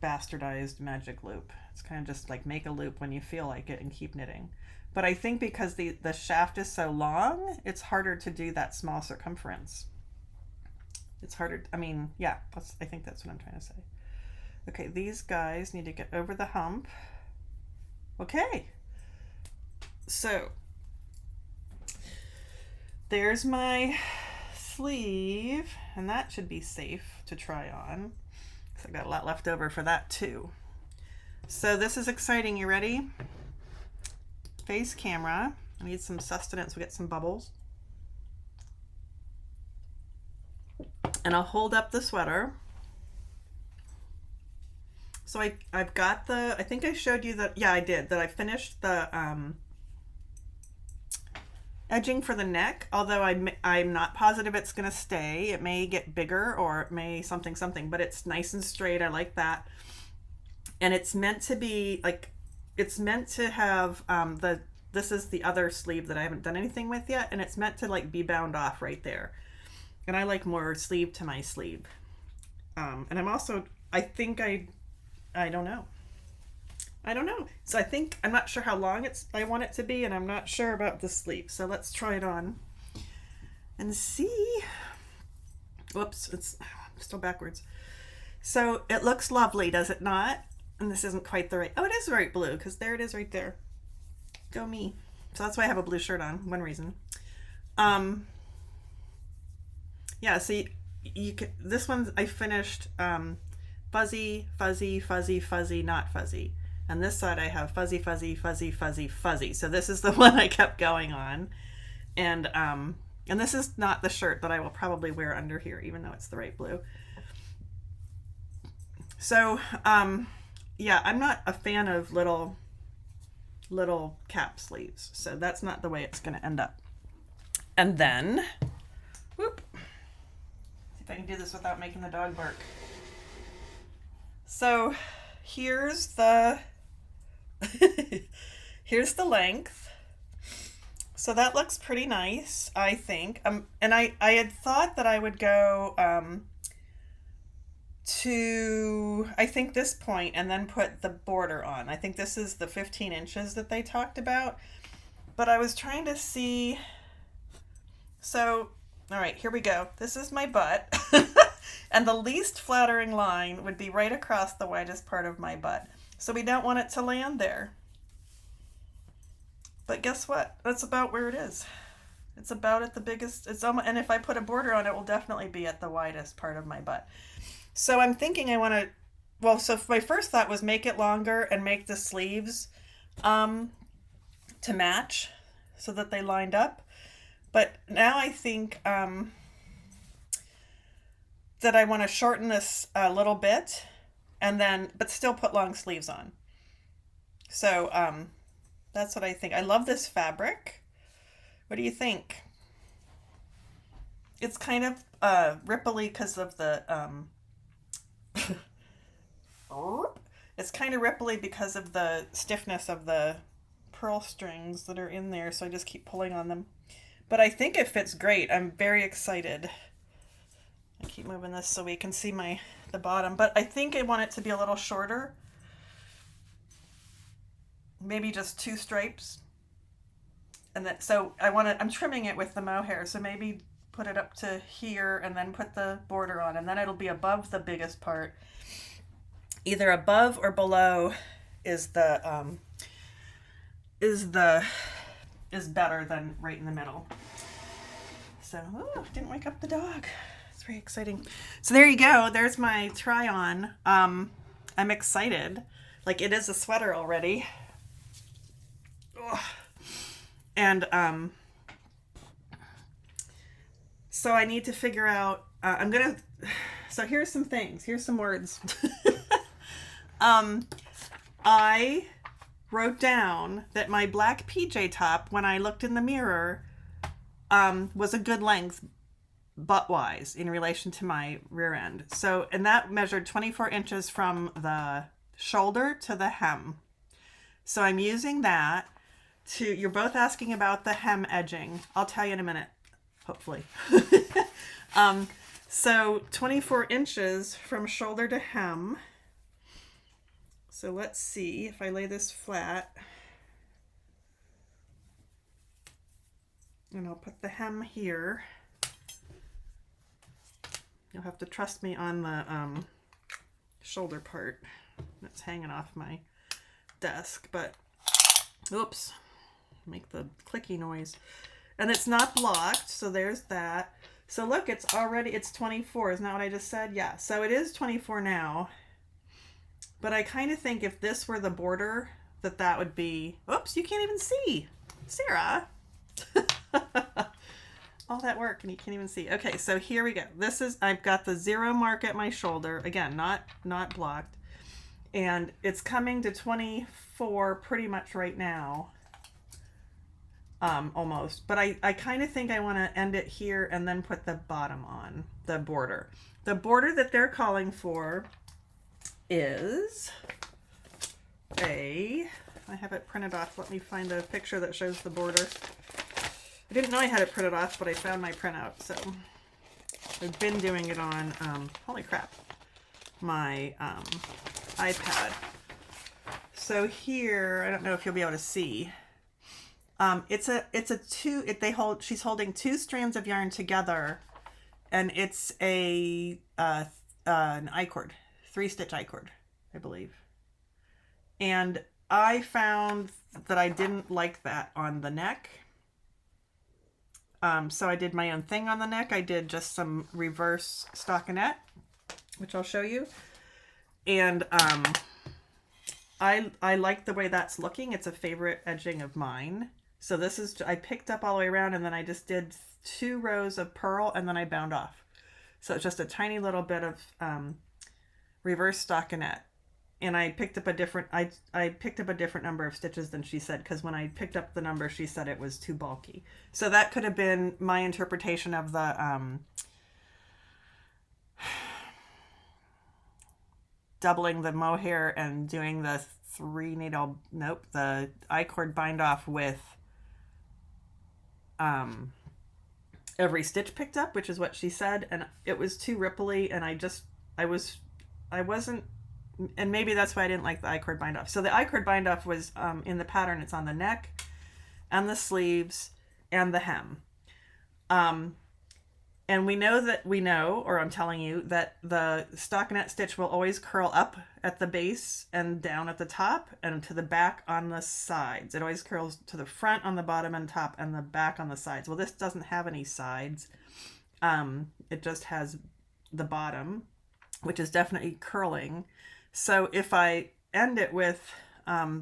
bastardized magic loop. It's kind of just like make a loop when you feel like it and keep knitting. But I think because the shaft is so long, it's harder to do that small circumference. It's harder. I mean, yeah, I think that's what I'm trying to say. Okay, these guys need to get over the hump. Okay. So there's my sleeve, and that should be safe to try on. So I got a lot left over for that too. So this is exciting. You ready? Face camera. I need some sustenance. We get some bubbles. And I'll hold up the sweater. So I've got the, I think I showed you that, yeah, I did, that I finished the edging for the neck, although I'm not positive it's going to stay. It may get bigger or it may something, but it's nice and straight. I like that. And it's meant to be like, it's meant to have this is the other sleeve that I haven't done anything with yet, and it's meant to like be bound off right there. And I like more sleeve to my sleeve. And I'm also, I think I don't know. So I think, I'm not sure how long I want it to be, and I'm not sure about the sleeve. So let's try it on and see. Whoops, it's still backwards. So it looks lovely, does it not? And this isn't quite the right, oh, it is right blue, because there it is right there. Go me. So that's why I have a blue shirt on, one reason. Yeah, so you can, this one I finished fuzzy, fuzzy, fuzzy, fuzzy, not fuzzy. And this side I have fuzzy, fuzzy, fuzzy, fuzzy, fuzzy. So this is the one I kept going on. And this is not the shirt that I will probably wear under here, even though it's the right blue. So, yeah, I'm not a fan of little cap sleeves. So that's not the way it's going to end up. And then, whoop. See if I can do this without making the dog bark. So here's the here's the length. So that looks pretty nice, I think. And I had thought that I would go to, I think, this point and then put the border on. I think this is the 15 inches that they talked about. But I was trying to see. So, all right, here we go. This is my butt. And the least flattering line would be right across the widest part of my butt. So we don't want it to land there. But guess what? That's about where it is. It's about at the biggest, it's almost, and if I put a border on it, will definitely be at the widest part of my butt. So I'm thinking I want to, well, so my first thought was make it longer and make the sleeves to match so that they lined up. But now I think that I want to shorten this a little bit and then, but still put long sleeves on. So that's what I think. I love this fabric. What do you think? It's kind of ripply because of the, it's kind of ripply because of the stiffness of the pearl strings that are in there. So I just keep pulling on them. But I think it fits great. I'm very excited. I keep moving this so we can see the bottom. But I think I want it to be a little shorter. Maybe just 2 stripes. And then, so I'm trimming it with the mohair. So maybe put it up to here and then put the border on. And then it'll be above the biggest part. Either above or below is better than right in the middle. So, oh, didn't wake up the dog. It's very exciting. So there you go. There's my try on. I'm excited. Like, it is a sweater already. Ugh. And so I need to figure out, so here's some things. Here's some words. I wrote down that my black PJ top, when I looked in the mirror, was a good length butt-wise in relation to my rear end. So, and that measured 24 inches from the shoulder to the hem. So I'm using that you're both asking about the hem edging. I'll tell you in a minute, hopefully. So 24 inches from shoulder to hem. So let's see if I lay this flat. And I'll put the hem here. You'll have to trust me on the shoulder part that's hanging off my desk, but oops, make the clicky noise. And it's not blocked, so there's that. So look, it's 24. Isn't that what I just said? Yeah, so it is 24 now. But I kind of think if this were the border, that would be, oops, you can't even see. Sarah. All that work and you can't even see. Okay, so here we go. This is, I've got the 0 mark at my shoulder. Again, not blocked. And it's coming to 24 pretty much right now. Almost. But I kind of think I want to end it here and then put the bottom on, the border. The border that they're calling for is I have it printed off. Let me find a picture that shows the border. I didn't know I had it printed off, but I found my printout. So I've been doing it on, holy crap, my iPad. So here, I don't know if you'll be able to see. She's holding 2 strands of yarn together, and it's an I-cord, 3-stitch I-cord, I believe. And I found that I didn't like that on the neck. So I did my own thing on the neck. I did just some reverse stockinette, which I'll show you. And I like the way that's looking. It's a favorite edging of mine. So this is, I picked up all the way around and then I just did 2 rows of purl and then I bound off. So it's just a tiny little bit of reverse stockinette. And I picked up a different, I picked up a different number of stitches than she said, because when I picked up the number, she said it was too bulky. So that could have been my interpretation of the doubling the mohair and doing the 3 needle, nope, the I-cord bind off with every stitch picked up, which is what she said. And it was too ripply, and I wasn't, and maybe that's why I didn't like the I-cord bind off. So the I-cord bind off was in the pattern, it's on the neck and the sleeves and the hem. And we know, or I'm telling you, that the stockinette stitch will always curl up at the base and down at the top and to the back on the sides. It always curls to the front on the bottom and top and the back on the sides. Well, this doesn't have any sides. It just has the bottom, which is definitely curling. So if I end it with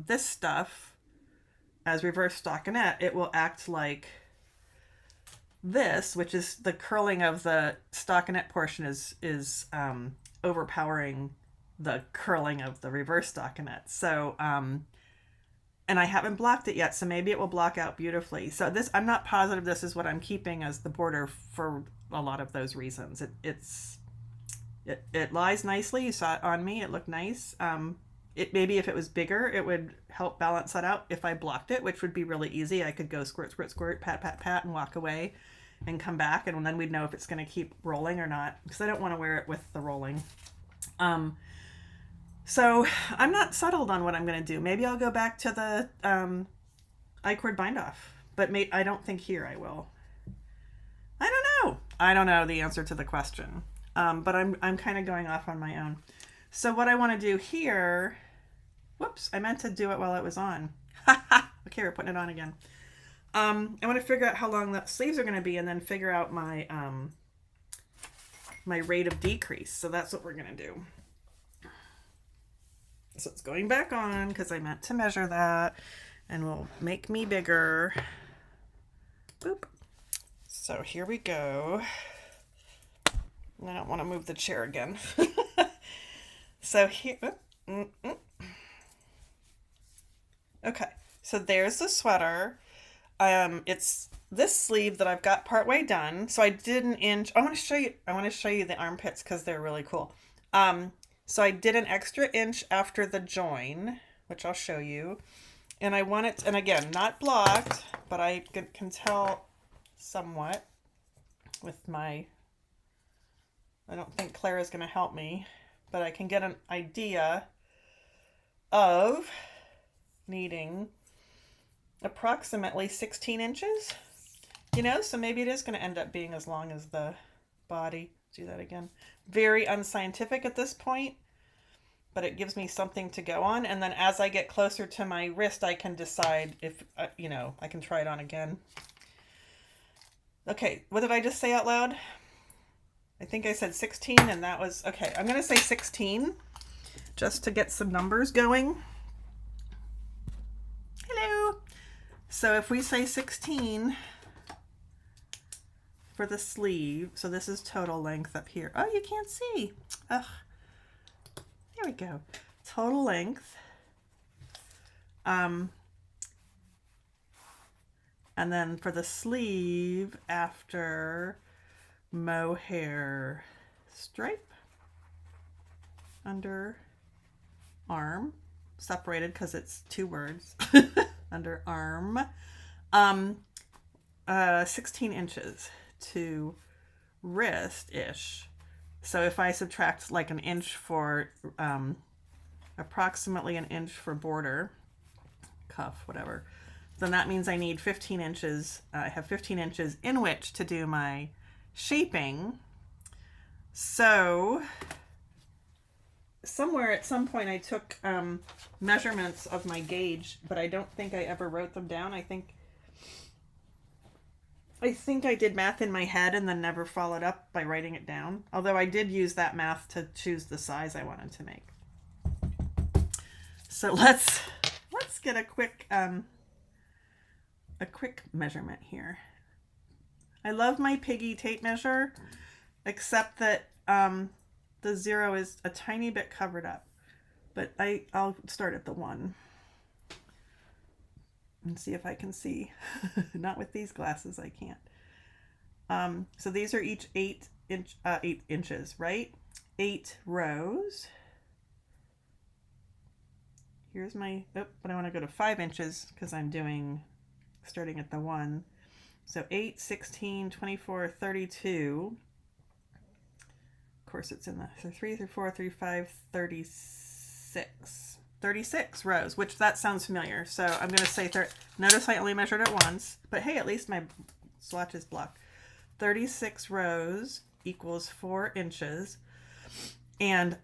this stuff as reverse stockinette, it will act like this, which is the curling of the stockinette portion is overpowering the curling of the reverse stockinette. So, and I haven't blocked it yet, so maybe it will block out beautifully. So this, I'm not positive this is what I'm keeping as the border for a lot of those reasons. It lies nicely. You saw it on me. It looked nice. Maybe if it was bigger, it would help balance that out if I blocked it, which would be really easy. I could go squirt, squirt, squirt, pat, pat, pat, and walk away and come back, and then we'd know if it's going to keep rolling or not, because I don't want to wear it with the rolling. So I'm not settled on what I'm going to do. Maybe I'll go back to the I-cord bind off, but I don't think here I will. I don't know the answer to the question. But I'm kind of going off on my own. So what I want to do here, whoops, I meant to do it while it was on. Okay, we're putting it on again. I want to figure out how long the sleeves are going to be and then figure out my my rate of decrease. So that's what we're going to do. So it's going back on because I meant to measure that, and will make me bigger. Boop. So here we go. I don't want to move the chair again. So here, okay, so there's the sweater. It's this sleeve that I've got partway done. So I did an inch. I want to show you the armpits because they're really cool. So I did an extra inch after the join, which I'll show you. And I want it, and again, not blocked, but I can tell somewhat with my, I don't think Claire is going to help me, but I can get an idea of needing approximately 16 inches. You know, so maybe it is going to end up being as long as the body. Do that again. Very unscientific at this point, but it gives me something to go on. And then as I get closer to my wrist, I can decide if, you know, I can try it on again. Okay, what did I just say out loud? I think I said 16 and that was, okay, I'm going to say 16 just to get some numbers going. Hello. So if we say 16 for the sleeve, so this is total length up here. Oh, you can't see. Ugh. There we go. Total length. And then for the sleeve, after mohair stripe, under arm, separated because it's two words, under arm, 16 inches to wrist-ish. So if I subtract like an inch for, approximately an inch for border, cuff, whatever, then that means I need 15 inches. I have 15 inches in which to do my shaping. So somewhere at some point I took measurements of my gauge, but I don't think I ever wrote them down. I think I did math in my head and then never followed up by writing it down. Although I did use that math to choose the size I wanted to make. So let's get a quick measurement here. I love my Piggy tape measure, except that the 0 is a tiny bit covered up. But I'll start at the 1 and see if I can see. Not with these glasses, I can't. So these are each 8 inches, right? 8 rows. Here's my, but I want to go to 5 inches because I'm starting at the 1. So 8, 16, 24, 32. Of course it's in the, so 3 through 4 through 5, 36. 36 rows, which that sounds familiar. So I'm going to say, notice I only measured it once, but hey, at least my swatch is blocked. 36 rows equals 4 inches. And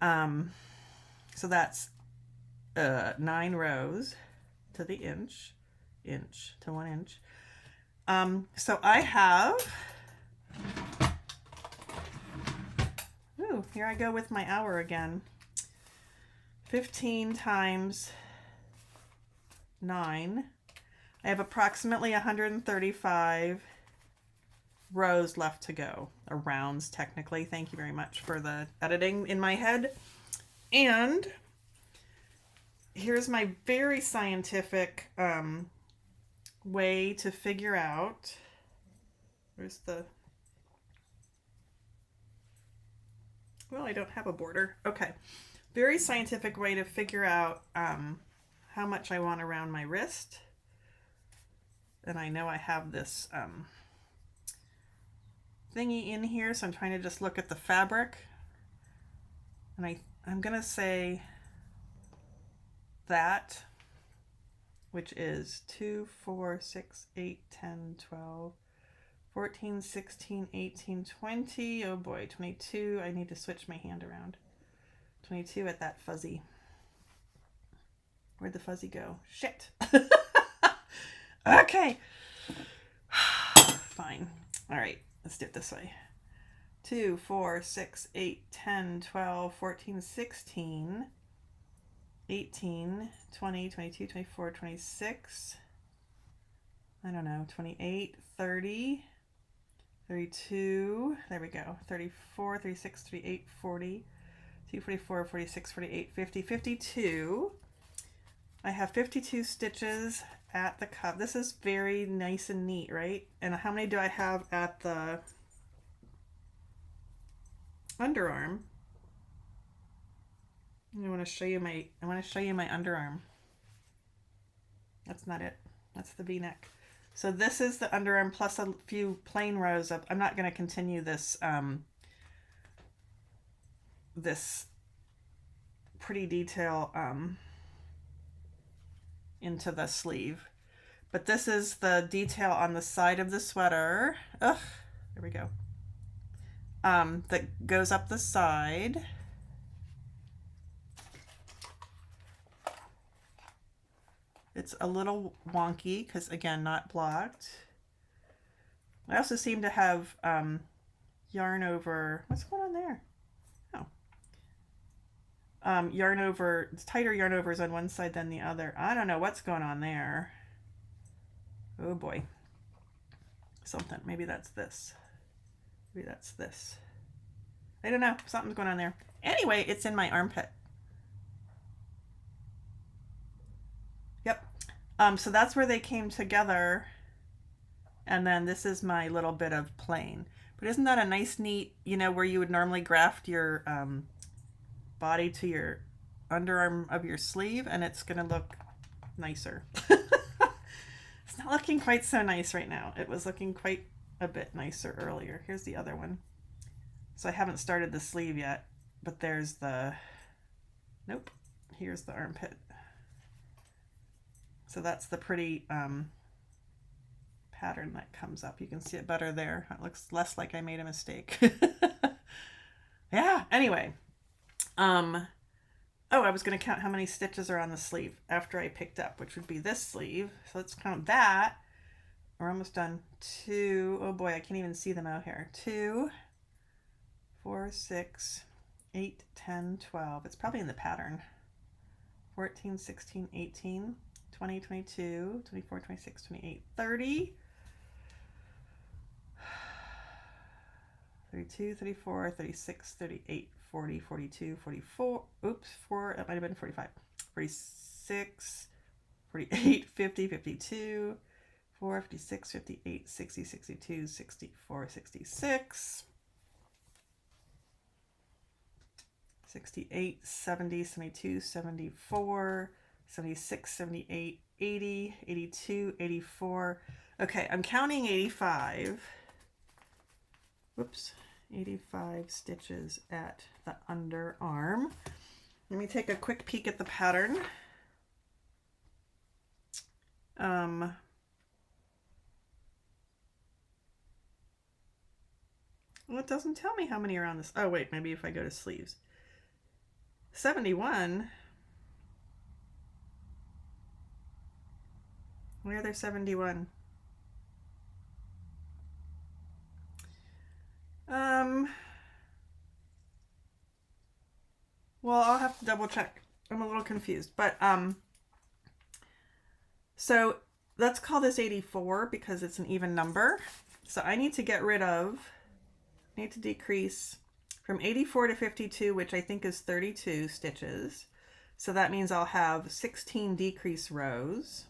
so that's 9 rows to the inch to 1 inch. So I have, ooh, here I go with my hour again. 15 times 9. I have approximately 135 rows left to go. Or rounds, technically. Thank you very much for the editing in my head. And here's my very scientific way to figure out, where's the, well, I don't have a border. Okay. Very scientific way to figure out how much I want around my wrist. And I know I have this thingy in here, so I'm trying to just look at the fabric. And I'm going to say that, which is 2, 4, 6, 8, 10, 12, 14, 16, 18, 20. Oh boy, 22. I need to switch my hand around. 22 at that fuzzy. Where'd the fuzzy go? Shit. Okay. Fine. All right, let's do it this way. 2, 4, 6, 8, 10, 12, 14, 16, 18, 20, 22, 24, 26. I don't know, 28, 30, 32. There we go. 34, 36, 38, 40. 44, 46, 48, 50, 52. I have 52 stitches at the cuff. This is very nice and neat, right? And how many do I have at the underarm? I want to show you my underarm. That's not it. That's the V-neck. So this is the underarm plus a few plain rows of, I'm not going to continue this this pretty detail into the sleeve. But this is the detail on the side of the sweater. Ugh, there we go. That goes up the side. It's a little wonky because, again, not blocked. I also seem to have yarn over, what's going on there? Oh. Yarn over, it's tighter yarn overs on one side than the other. I don't know what's going on there. Oh boy. Something. Maybe that's this. Maybe that's this. I don't know. Something's going on there. Anyway, it's in my armpit. Yep. So that's where they came together. And then this is my little bit of plain. But isn't that a nice, neat, you know, where you would normally graft your body to your underarm of your sleeve, and it's going to look nicer. It's not looking quite so nice right now. It was looking quite a bit nicer earlier. Here's the other one. So I haven't started the sleeve yet, but there's the, nope, here's the armpit. So that's the pretty pattern that comes up. You can see it better there. It looks less like I made a mistake. Yeah, anyway. Oh, I was going to count how many stitches are on the sleeve after I picked up, which would be this sleeve. So let's count that. We're almost done. 2, oh boy, I can't even see them out here. 2, 4, 6, 8, 10, 12. It's probably in the pattern. 14, 16, 18, 20, 22, 24, 26, 28, 30. 32, 34, 36, 38, 40, 42, 44, oops, that might have been 45, 46, 48, 50, 52, 4, 56, 58, 60, 62, 64, 66, 68, 70, 72, 74, 76, 78, 80, 82, 84. Okay, I'm counting 85. Whoops. 85 stitches at the underarm. Let me take a quick peek at the pattern. Well, it doesn't tell me how many are on this. Oh, wait, maybe if I go to sleeves. 71. Where are there 71? Well, I'll have to double check. I'm a little confused, but so let's call this 84 because it's an even number. So I need to decrease from 84 to 52, which I think is 32 stitches. So that means I'll have 16 decrease rows.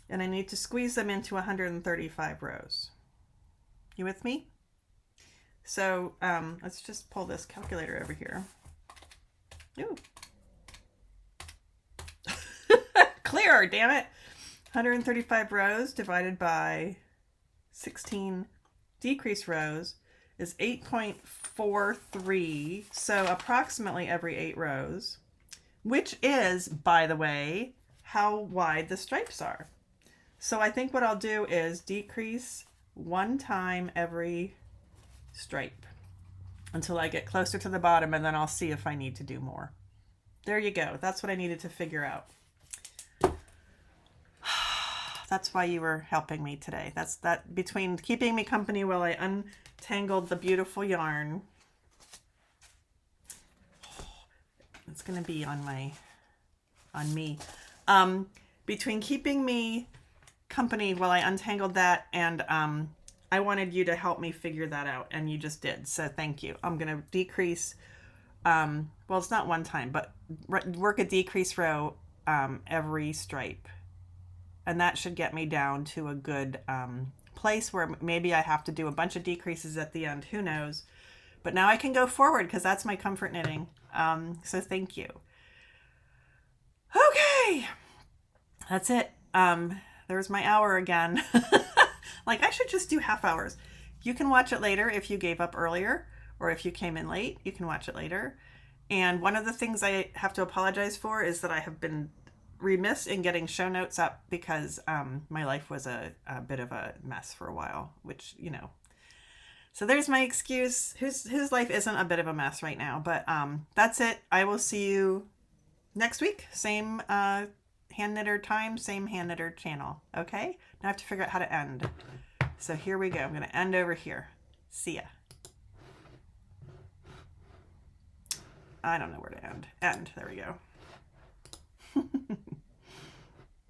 And I need to squeeze them into 135 rows. You with me? So let's just pull this calculator over here. Ooh. Clear, damn it. 135 rows divided by 16 decrease rows is 8.43. So approximately every 8 rows, which is, by the way, how wide the stripes are. So I think what I'll do is decrease 1 time every stripe until I get closer to the bottom, and then I'll see if I need to do more. There you go. That's what I needed to figure out. That's why you were helping me today. That's that between keeping me company while I untangled the beautiful yarn. It's going to be on me. Between keeping me company while I untangled that and I wanted you to help me figure that out, and you just did. So thank you. I'm going to decrease, well, it's not 1 time, but work a decrease row every stripe. And that should get me down to a good place where maybe I have to do a bunch of decreases at the end. Who knows? But now I can go forward because that's my comfort knitting. So thank you. Okay. That's it. There's my hour again. Like, I should just do half hours. You can watch it later if you gave up earlier, or if you came in late, you can watch it later. And one of the things I have to apologize for is that I have been remiss in getting show notes up because my life was a bit of a mess for a while, which, you know. So there's my excuse. His life isn't a bit of a mess right now, but that's it. I will see you next week. Same Handknitter time, same Handknitter channel. Okay? Now I have to figure out how to end. So here we go. I'm going to end over here. See ya. I don't know where to end. End. There we go.